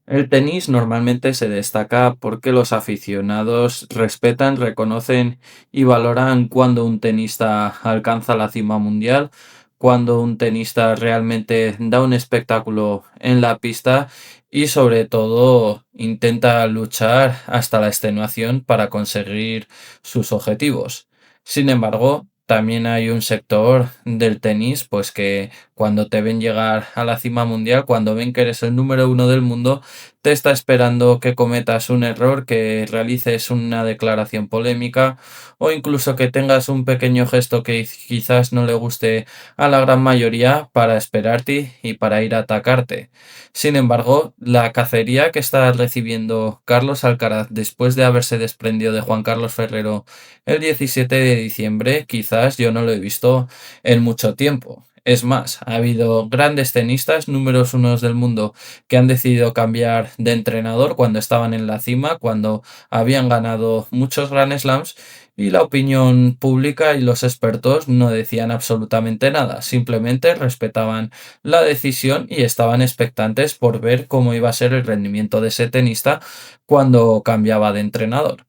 El tenis normalmente se destaca porque los aficionados respetan, reconocen y valoran cuando un tenista alcanza la cima mundial, cuando un tenista realmente da un espectáculo en la pista y sobre todo intenta luchar hasta la extenuación para conseguir sus objetivos. Sin embargo, también hay un sector del tenis, pues que cuando te ven llegar a la cima mundial, cuando ven que eres el número uno del mundo, te está esperando que cometas un error, que realices una declaración polémica o incluso que tengas un pequeño gesto que quizás no le guste a la gran mayoría para esperarte y para ir a atacarte. Sin embargo, la cacería que está recibiendo Carlos Alcaraz después de haberse desprendido de Juan Carlos Ferrero el 17 de diciembre, quizás yo no lo he visto en mucho tiempo. Es más, ha habido grandes tenistas, números unos del mundo, que han decidido cambiar de entrenador cuando estaban en la cima, cuando habían ganado muchos Grand Slams y la opinión pública y los expertos no decían absolutamente nada, simplemente respetaban la decisión y estaban expectantes por ver cómo iba a ser el rendimiento de ese tenista cuando cambiaba de entrenador.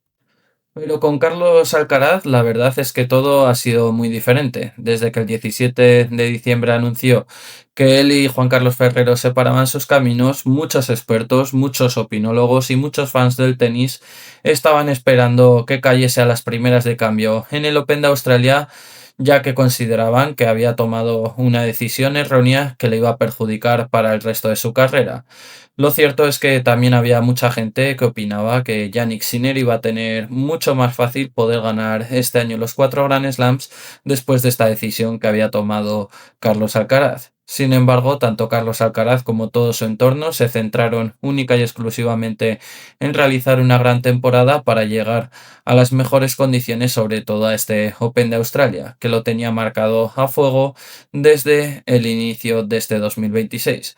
Pero con Carlos Alcaraz la verdad es que todo ha sido muy diferente. Desde que el 17 de diciembre anunció que él y Juan Carlos Ferrero separaban sus caminos, muchos expertos, muchos opinólogos y muchos fans del tenis estaban esperando que cayese a las primeras de cambio en el Open de Australia, ya que consideraban que había tomado una decisión errónea que le iba a perjudicar para el resto de su carrera. Lo cierto es que también había mucha gente que opinaba que Yannick Sinner iba a tener mucho más fácil poder ganar este año los cuatro Grand Slams después de esta decisión que había tomado Carlos Alcaraz. Sin embargo, tanto Carlos Alcaraz como todo su entorno se centraron única y exclusivamente en realizar una gran temporada para llegar a las mejores condiciones, sobre todo a este Open de Australia, que lo tenía marcado a fuego desde el inicio de este 2026.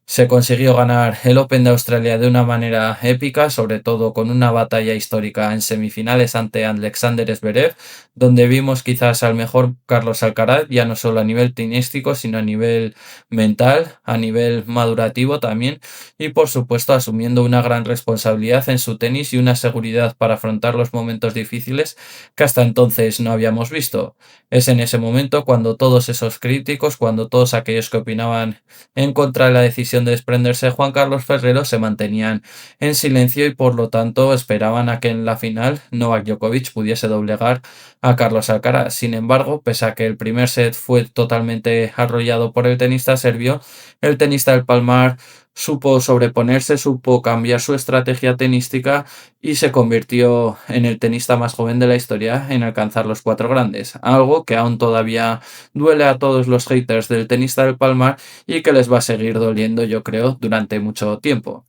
Se consiguió ganar el Open de Australia de una manera épica, sobre todo con una batalla histórica en semifinales ante Alexander Zverev, donde vimos quizás al mejor Carlos Alcaraz, ya no solo a nivel tenístico, sino a nivel mental, a nivel madurativo también, y por supuesto asumiendo una gran responsabilidad en su tenis y una seguridad para afrontar los momentos difíciles que hasta entonces no habíamos visto. Es en ese momento cuando todos esos críticos, cuando todos aquellos que opinaban en contra de la decisión de desprenderse de Juan Carlos Ferrero se mantenían en silencio y por lo tanto esperaban a que en la final Novak Djokovic pudiese doblegar a Carlos Alcaraz. Sin embargo, pese a que el primer set fue totalmente arrollado por el tenista serbio, el tenista del Palmar supo sobreponerse, supo cambiar su estrategia tenística y se convirtió en el tenista más joven de la historia en alcanzar los cuatro grandes, algo que aún todavía duele a todos los haters del tenista del Palmar y que les va a seguir doliendo, yo creo, durante mucho tiempo.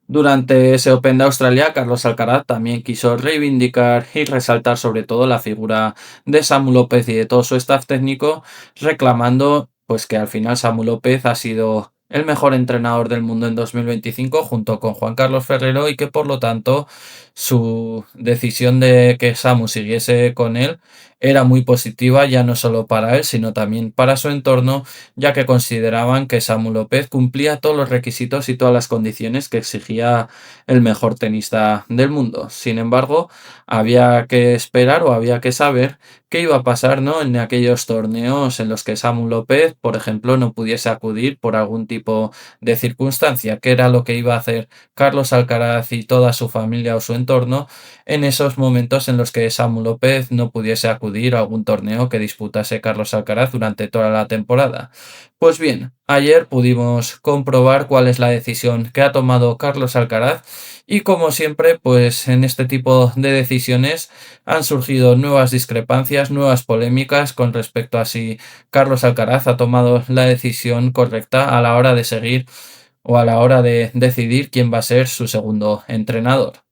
Durante ese Open de Australia, Carlos Alcaraz también quiso reivindicar y resaltar sobre todo la figura de Samu López y de todo su staff técnico, reclamando pues que al final Samu López ha sido el mejor entrenador del mundo en 2025 junto con Juan Carlos Ferrero y que por lo tanto su decisión de que Samu siguiese con él era muy positiva ya no solo para él sino también para su entorno, ya que consideraban que Samu López cumplía todos los requisitos y todas las condiciones que exigía el mejor tenista del mundo. Sin embargo, había que esperar o había que saber qué iba a pasar, ¿no? En aquellos torneos en los que Samu López, por ejemplo, no pudiese acudir por algún tipo de circunstancia, que era lo que iba a hacer Carlos Alcaraz y toda su familia o su entorno en esos momentos en los que Samu López no pudiese acudir a algún torneo que disputase Carlos Alcaraz durante toda la temporada. Pues bien, ayer pudimos comprobar cuál es la decisión que ha tomado Carlos Alcaraz y como siempre, pues en este tipo de decisiones han surgido nuevas discrepancias, nuevas polémicas con respecto a si Carlos Alcaraz ha tomado la decisión correcta a la hora de seguir o a la hora de decidir quién va a ser su segundo entrenador.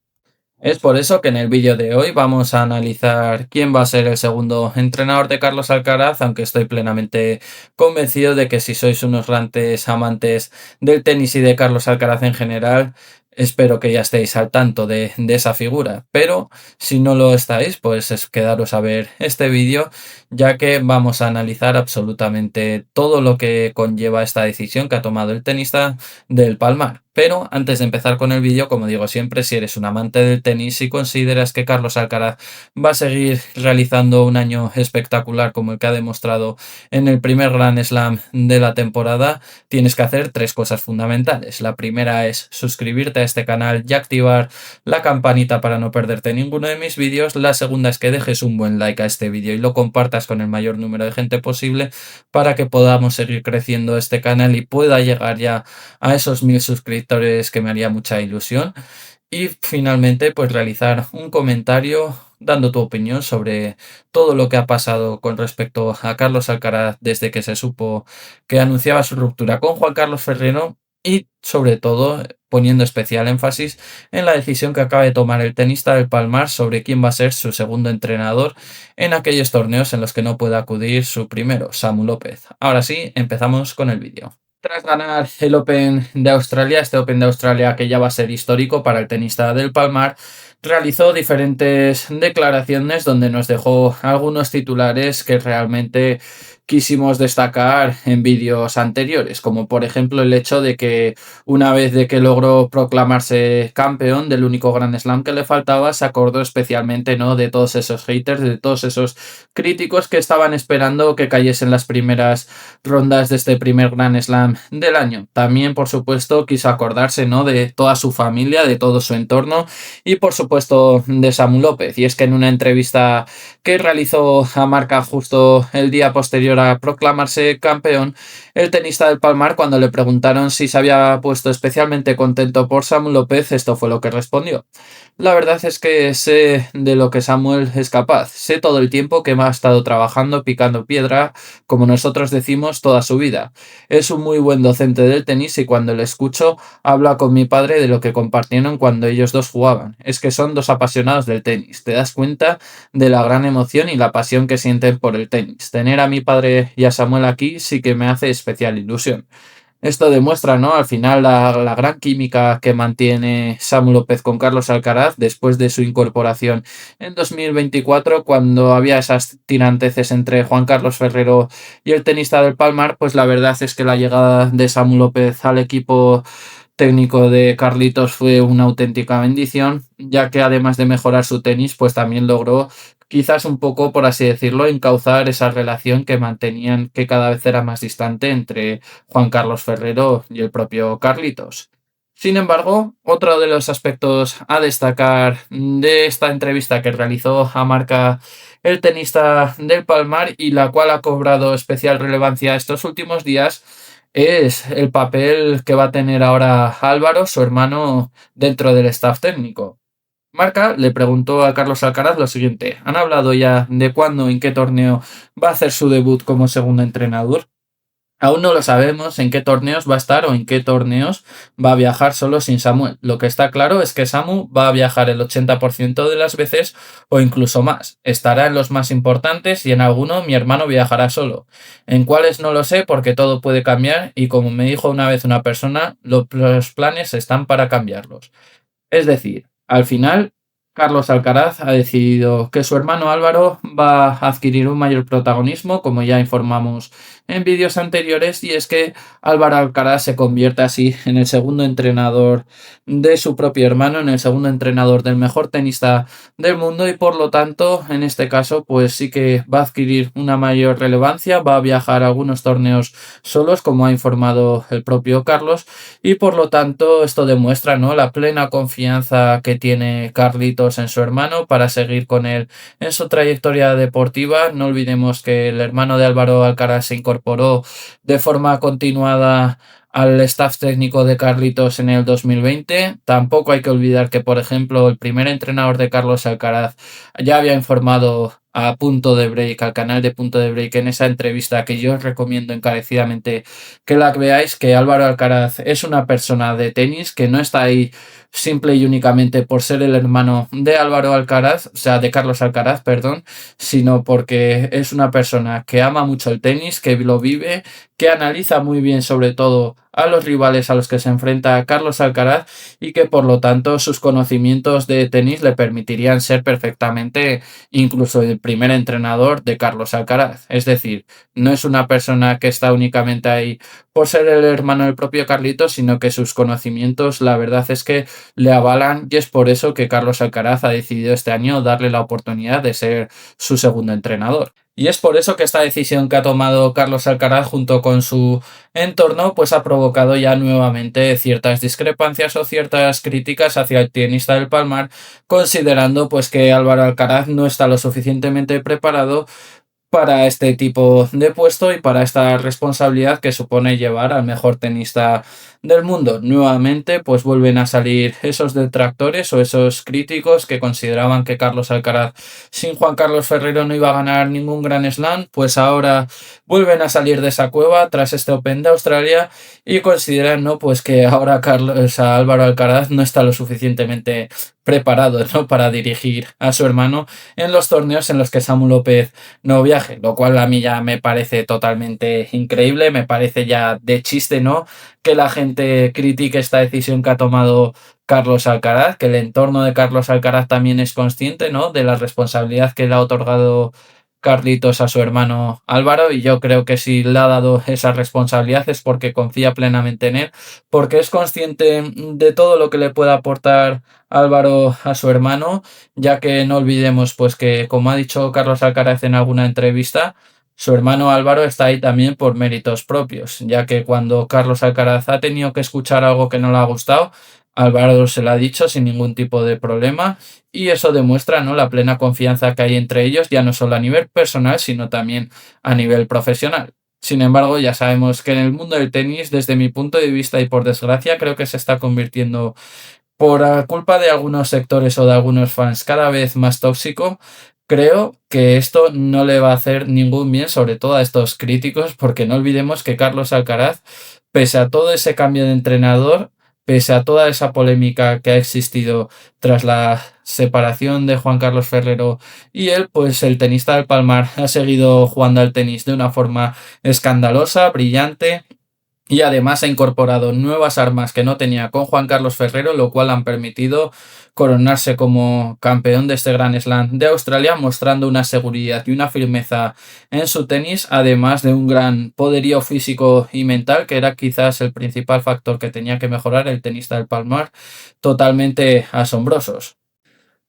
Es por eso que en el vídeo de hoy vamos a analizar quién va a ser el segundo entrenador de Carlos Alcaraz, aunque estoy plenamente convencido de que si sois unos grandes amantes del tenis y de Carlos Alcaraz en general, espero que ya estéis al tanto de esa figura. Pero si no lo estáis, pues es quedaros a ver este vídeo, ya que vamos a analizar absolutamente todo lo que conlleva esta decisión que ha tomado el tenista del Palmar. Pero antes de empezar con el vídeo, como digo siempre, si eres un amante del tenis y consideras que Carlos Alcaraz va a seguir realizando un año espectacular como el que ha demostrado en el primer Grand Slam de la temporada, tienes que hacer tres cosas fundamentales. La primera es suscribirte a este canal y activar la campanita para no perderte ninguno de mis vídeos. La segunda es que dejes un buen like a este vídeo y lo compartas con el mayor número de gente posible para que podamos seguir creciendo este canal y pueda llegar ya a esos 1000 suscriptores, que me haría mucha ilusión. Y finalmente, pues realizar un comentario dando tu opinión sobre todo lo que ha pasado con respecto a Carlos Alcaraz desde que se supo que anunciaba su ruptura con Juan Carlos Ferrero, y sobre todo poniendo especial énfasis en la decisión que acaba de tomar el tenista del Palmar sobre quién va a ser su segundo entrenador en aquellos torneos en los que no pueda acudir su primero, Samu López. Ahora sí, empezamos con el vídeo. Tras ganar el Open de Australia, este Open de Australia que ya va a ser histórico para el tenista del Palmar, realizó diferentes declaraciones donde nos dejó algunos titulares que realmente quisimos destacar en vídeos anteriores, como por ejemplo el hecho de que una vez de que logró proclamarse campeón del único Grand Slam que le faltaba, se acordó especialmente, ¿no?, de todos esos haters, de todos esos críticos que estaban esperando que cayesen las primeras rondas de este primer Grand Slam del año. También, por supuesto, quiso acordarse, ¿no?, de toda su familia, de todo su entorno y, por supuesto, de Samu López. Y es que en una entrevista que realizó a Marca justo el día posterior a proclamarse campeón, el tenista del Palmar, cuando le preguntaron si se había puesto especialmente contento por Samu López, esto fue lo que respondió: la verdad es que sé de lo que Samuel es capaz. Sé todo el tiempo que me ha estado trabajando, picando piedra, como nosotros decimos, toda su vida. Es un muy buen docente del tenis y cuando le escucho, habla con mi padre de lo que compartieron cuando ellos dos jugaban. Es que son dos apasionados del tenis. Te das cuenta de la gran emoción y la pasión que sienten por el tenis. Tener a mi padre y a Samuel aquí sí que me hace especial ilusión. Esto demuestra, ¿no?, al final la gran química que mantiene Samu López con Carlos Alcaraz después de su incorporación en 2024, cuando había esas tiranteces entre Juan Carlos Ferrero y el tenista del Palmar. Pues la verdad es que la llegada de Samu López al equipo técnico de Carlitos fue una auténtica bendición, ya que además de mejorar su tenis, pues también logró, quizás un poco, por así decirlo, encauzar esa relación que mantenían, que cada vez era más distante, entre Juan Carlos Ferrero y el propio Carlitos. Sin embargo, otro de los aspectos a destacar de esta entrevista que realizó a Marca el tenista del Palmar, y la cual ha cobrado especial relevancia estos últimos días, es el papel que va a tener ahora Álvaro, su hermano, dentro del staff técnico. Marca le preguntó a Carlos Alcaraz lo siguiente: ¿han hablado ya de cuándo, en qué torneo va a hacer su debut como segundo entrenador? Aún no lo sabemos en qué torneos va a estar o en qué torneos va a viajar solo sin Samuel. Lo que está claro es que Samu va a viajar el 80% de las veces o incluso más. Estará en los más importantes y en alguno mi hermano viajará solo. En cuáles no lo sé porque todo puede cambiar y, como me dijo una vez una persona, los planes están para cambiarlos. Es decir, al final, Carlos Alcaraz ha decidido que su hermano Álvaro va a adquirir un mayor protagonismo, como ya informamos en vídeos anteriores, y es que Álvaro Alcaraz se convierte así en el segundo entrenador de su propio hermano, en el segundo entrenador del mejor tenista del mundo, y por lo tanto, en este caso, pues sí que va a adquirir una mayor relevancia, va a viajar a algunos torneos solos, como ha informado el propio Carlos, y por lo tanto esto demuestra, ¿no?, la plena confianza que tiene Carlitos en su hermano para seguir con él en su trayectoria deportiva. No olvidemos que el hermano de Álvaro Alcaraz se incorporó de forma continuada al staff técnico de Carlitos en el 2020. Tampoco hay que olvidar que, por ejemplo, el primer entrenador de Carlos Alcaraz ya había informado a Punto de Break, al canal de Punto de Break, en esa entrevista que yo os recomiendo encarecidamente que la veáis, que Álvaro Alcaraz es una persona de tenis, que no está ahí simple y únicamente por ser el hermano de Álvaro Alcaraz, o sea, de Carlos Alcaraz, perdón, sino porque es una persona que ama mucho el tenis, que lo vive, que analiza muy bien sobre todo a los rivales a los que se enfrenta Carlos Alcaraz y que por lo tanto sus conocimientos de tenis le permitirían ser perfectamente incluso el primer entrenador de Carlos Alcaraz. Es decir, no es una persona que está únicamente ahí por ser el hermano del propio Carlitos, sino que sus conocimientos, la verdad es que le avalan y es por eso que Carlos Alcaraz ha decidido este año darle la oportunidad de ser su segundo entrenador. Y es por eso que esta decisión que ha tomado Carlos Alcaraz junto con su entorno pues ha provocado ya nuevamente ciertas discrepancias o ciertas críticas hacia el tenista del Palmar, considerando pues que Álvaro Alcaraz no está lo suficientemente preparado para este tipo de puesto y para esta responsabilidad que supone llevar al mejor tenista del mundo. Nuevamente, pues vuelven a salir esos detractores o esos críticos que consideraban que Carlos Alcaraz sin Juan Carlos Ferrero no iba a ganar ningún Grand Slam, pues ahora vuelven a salir de esa cueva tras este Open de Australia y consideran, ¿no? Pues que ahora Álvaro Alcaraz no está lo suficientemente preparado, ¿no? Para dirigir a su hermano en los torneos en los que Samu López no viaje, lo cual a mí ya me parece totalmente increíble, me parece ya de chiste, ¿no? Que la gente critique esta decisión que ha tomado Carlos Alcaraz, que el entorno de Carlos Alcaraz también es consciente, ¿no? De la responsabilidad que le ha otorgado Carlitos a su hermano Álvaro y yo creo que si le ha dado esa responsabilidad es porque confía plenamente en él, porque es consciente de todo lo que le puede aportar Álvaro a su hermano, ya que no olvidemos pues que como ha dicho Carlos Alcaraz en alguna entrevista, su hermano Álvaro está ahí también por méritos propios, ya que cuando Carlos Alcaraz ha tenido que escuchar algo que no le ha gustado, Álvaro se lo ha dicho sin ningún tipo de problema y eso demuestra, ¿no? La plena confianza que hay entre ellos, ya no solo a nivel personal, sino también a nivel profesional. Sin embargo, ya sabemos que en el mundo del tenis, desde mi punto de vista y por desgracia, creo que se está convirtiendo por culpa de algunos sectores o de algunos fans cada vez más tóxico. Creo que esto no le va a hacer ningún bien, sobre todo a estos críticos, porque no olvidemos que Carlos Alcaraz, pese a todo ese cambio de entrenador, pese a toda esa polémica que ha existido tras la separación de Juan Carlos Ferrero y él, pues el tenista del Palmar ha seguido jugando al tenis de una forma escandalosa, brillante y además ha incorporado nuevas armas que no tenía con Juan Carlos Ferrero, lo cual han permitido coronarse como campeón de este Grand Slam de Australia, mostrando una seguridad y una firmeza en su tenis, además de un gran poderío físico y mental, que era quizás el principal factor que tenía que mejorar el tenista del Palmar, totalmente asombrosos.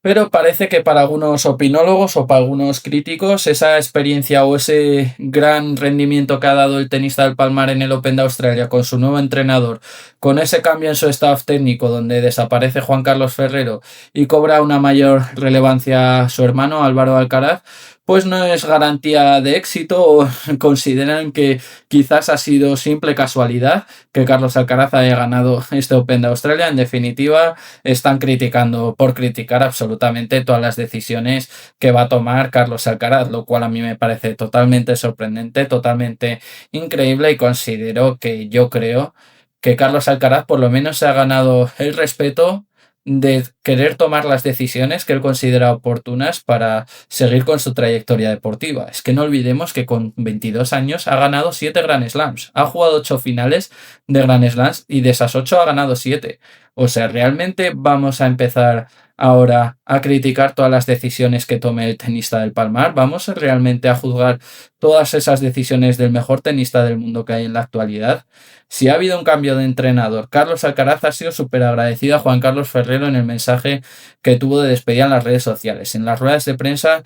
Pero parece que para algunos opinólogos o para algunos críticos esa experiencia o ese gran rendimiento que ha dado el tenista del Palmar en el Open de Australia con su nuevo entrenador, con ese cambio en su staff técnico donde desaparece Juan Carlos Ferrero y cobra una mayor relevancia su hermano Álvaro Alcaraz, pues no es garantía de éxito o consideran que quizás ha sido simple casualidad que Carlos Alcaraz haya ganado este Open de Australia. En definitiva, están criticando por criticar absolutamente todas las decisiones que va a tomar Carlos Alcaraz, lo cual a mí me parece totalmente sorprendente, totalmente increíble y considero que yo creo que Carlos Alcaraz por lo menos se ha ganado el respeto de querer tomar las decisiones que él considera oportunas para seguir con su trayectoria deportiva. Es que no olvidemos que con 22 años ha ganado 7 Grand Slams, ha jugado 8 finales de Grand Slams y de esas 8 ha ganado 7. O sea, realmente vamos a empezar ahora a criticar todas las decisiones que tome el tenista del Palmar. Vamos realmente a juzgar todas esas decisiones del mejor tenista del mundo que hay en la actualidad. Si ha habido un cambio de entrenador, Carlos Alcaraz ha sido súper agradecido a Juan Carlos Ferrero en el mensaje que tuvo de despedida en las redes sociales. En las ruedas de prensa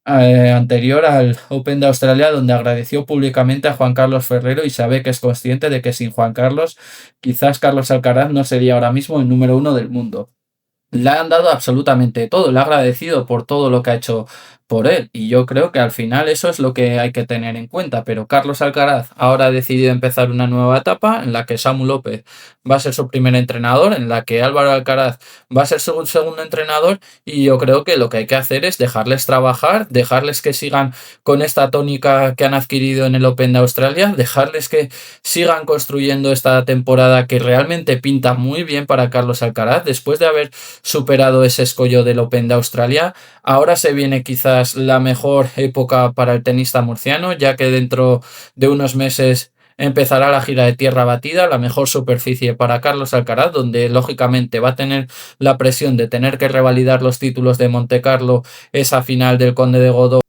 anterior al Open de Australia, donde agradeció públicamente a Juan Carlos Ferrero y sabe que es consciente de que sin Juan Carlos, quizás Carlos Alcaraz no sería ahora mismo el número uno del mundo. Le han dado absolutamente todo, le ha agradecido por todo lo que ha hecho por él y yo creo que al final eso es lo que hay que tener en cuenta, pero Carlos Alcaraz ahora ha decidido empezar una nueva etapa en la que Samu López va a ser su primer entrenador, en la que Álvaro Alcaraz va a ser su segundo entrenador y yo creo que lo que hay que hacer es dejarles trabajar, dejarles que sigan con esta tónica que han adquirido en el Open de Australia, dejarles que sigan construyendo esta temporada que realmente pinta muy bien para Carlos Alcaraz después de haber superado ese escollo del Open de Australia. Ahora se viene quizás la mejor época para el tenista murciano, ya que dentro de unos meses empezará la gira de tierra batida, la mejor superficie para Carlos Alcaraz, donde lógicamente va a tener la presión de tener que revalidar los títulos de Montecarlo, esa final del Conde de Godó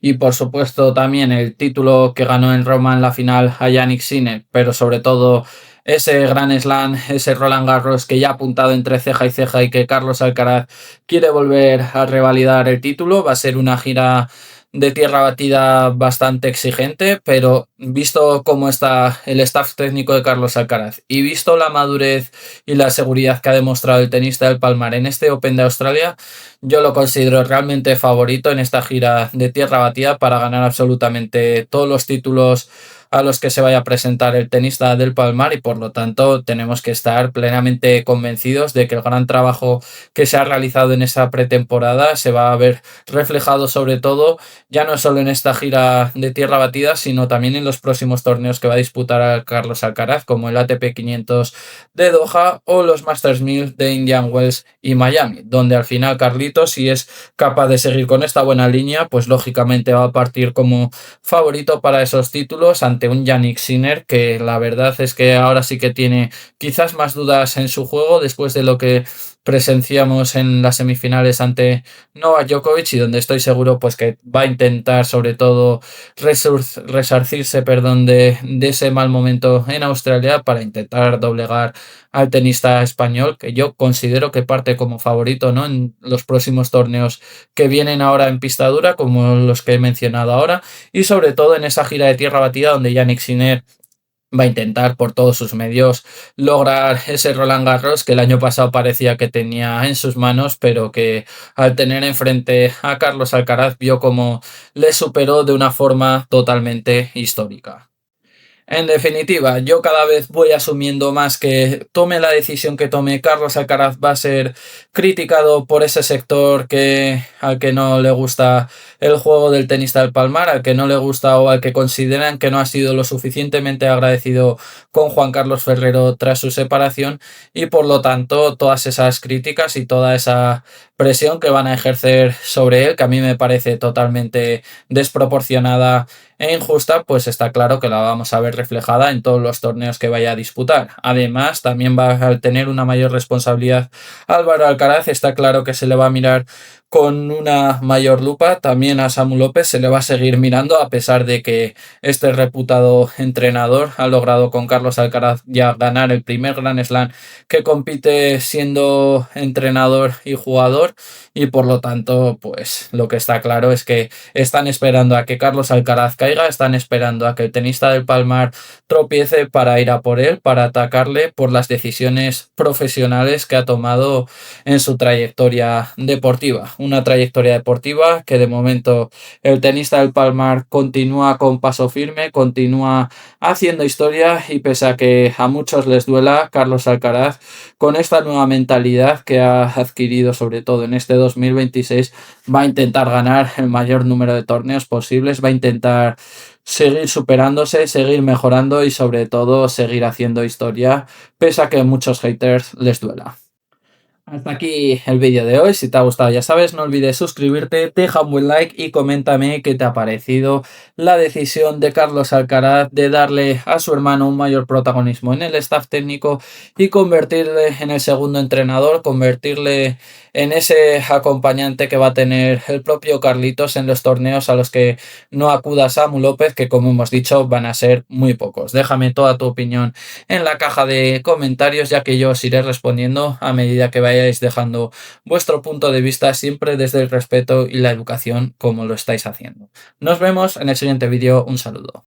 y por supuesto también el título que ganó en Roma en la final a Yannick Sinner, pero sobre todo ese Grand Slam, ese Roland Garros que ya ha apuntado entre ceja y ceja y que Carlos Alcaraz quiere volver a revalidar el título. Va a ser una gira de tierra batida bastante exigente, pero visto cómo está el staff técnico de Carlos Alcaraz y visto la madurez y la seguridad que ha demostrado el tenista del Palmar en este Open de Australia, yo lo considero realmente favorito en esta gira de tierra batida para ganar absolutamente todos los títulos a los que se vaya a presentar el tenista del Palmar y por lo tanto tenemos que estar plenamente convencidos de que el gran trabajo que se ha realizado en esa pretemporada se va a ver reflejado sobre todo ya no solo en esta gira de tierra batida sino también en los próximos torneos que va a disputar a Carlos Alcaraz como el ATP 500 de Doha o los Masters 1000 de Indian Wells y Miami, donde al final Carlitos, si es capaz de seguir con esta buena línea, pues lógicamente va a partir como favorito para esos títulos ante un Yannick Sinner que la verdad es que ahora sí que tiene quizás más dudas en su juego después de lo que presenciamos en las semifinales ante Novak Djokovic y donde estoy seguro pues que va a intentar sobre todo resarcirse de ese mal momento en Australia para intentar doblegar al tenista español que yo considero que parte como favorito, ¿no? En los próximos torneos que vienen ahora en pista dura como los que he mencionado ahora y sobre todo en esa gira de tierra batida donde Yannick Sinner va a intentar por todos sus medios lograr ese Roland Garros que el año pasado parecía que tenía en sus manos, pero que al tener enfrente a Carlos Alcaraz vio como le superó de una forma totalmente histórica. En definitiva, yo cada vez voy asumiendo más que tome la decisión que tome Carlos Alcaraz va a ser criticado por ese sector al que no le gusta el juego del tenista del Palmar, al que no le gusta o al que consideran que no ha sido lo suficientemente agradecido con Juan Carlos Ferrero tras su separación y por lo tanto todas esas críticas y toda esa presión que van a ejercer sobre él, que a mí me parece totalmente desproporcionada e injusta, pues está claro que la vamos a ver reflejada en todos los torneos que vaya a disputar. Además, también va a tener una mayor responsabilidad Álvaro Alcaraz, está claro que se le va a mirar con una mayor lupa, también a Samu López se le va a seguir mirando a pesar de que este reputado entrenador ha logrado con Carlos Alcaraz ya ganar el primer Grand Slam que compite siendo entrenador y jugador y por lo tanto pues lo que está claro es que están esperando a que Carlos Alcaraz caiga, están esperando a que el tenista del Palmar tropiece para ir a por él, para atacarle por las decisiones profesionales que ha tomado en su trayectoria deportiva. Una trayectoria deportiva que de momento el tenista del Palmar continúa con paso firme, continúa haciendo historia y pese a que a muchos les duela, Carlos Alcaraz con esta nueva mentalidad que ha adquirido sobre todo en este 2026 va a intentar ganar el mayor número de torneos posibles, va a intentar seguir superándose, seguir mejorando y sobre todo seguir haciendo historia pese a que a muchos haters les duela. Hasta aquí el vídeo de hoy, si te ha gustado ya sabes, no olvides suscribirte, deja un buen like y coméntame qué te ha parecido la decisión de Carlos Alcaraz de darle a su hermano un mayor protagonismo en el staff técnico y convertirle en el segundo entrenador, convertirle en ese acompañante que va a tener el propio Carlitos en los torneos a los que no acuda Samu López, que como hemos dicho van a ser muy pocos. Déjame toda tu opinión en la caja de comentarios ya que yo os iré respondiendo a medida que vayáis dejando vuestro punto de vista siempre desde el respeto y la educación como lo estáis haciendo. Nos vemos en el siguiente vídeo. Un saludo.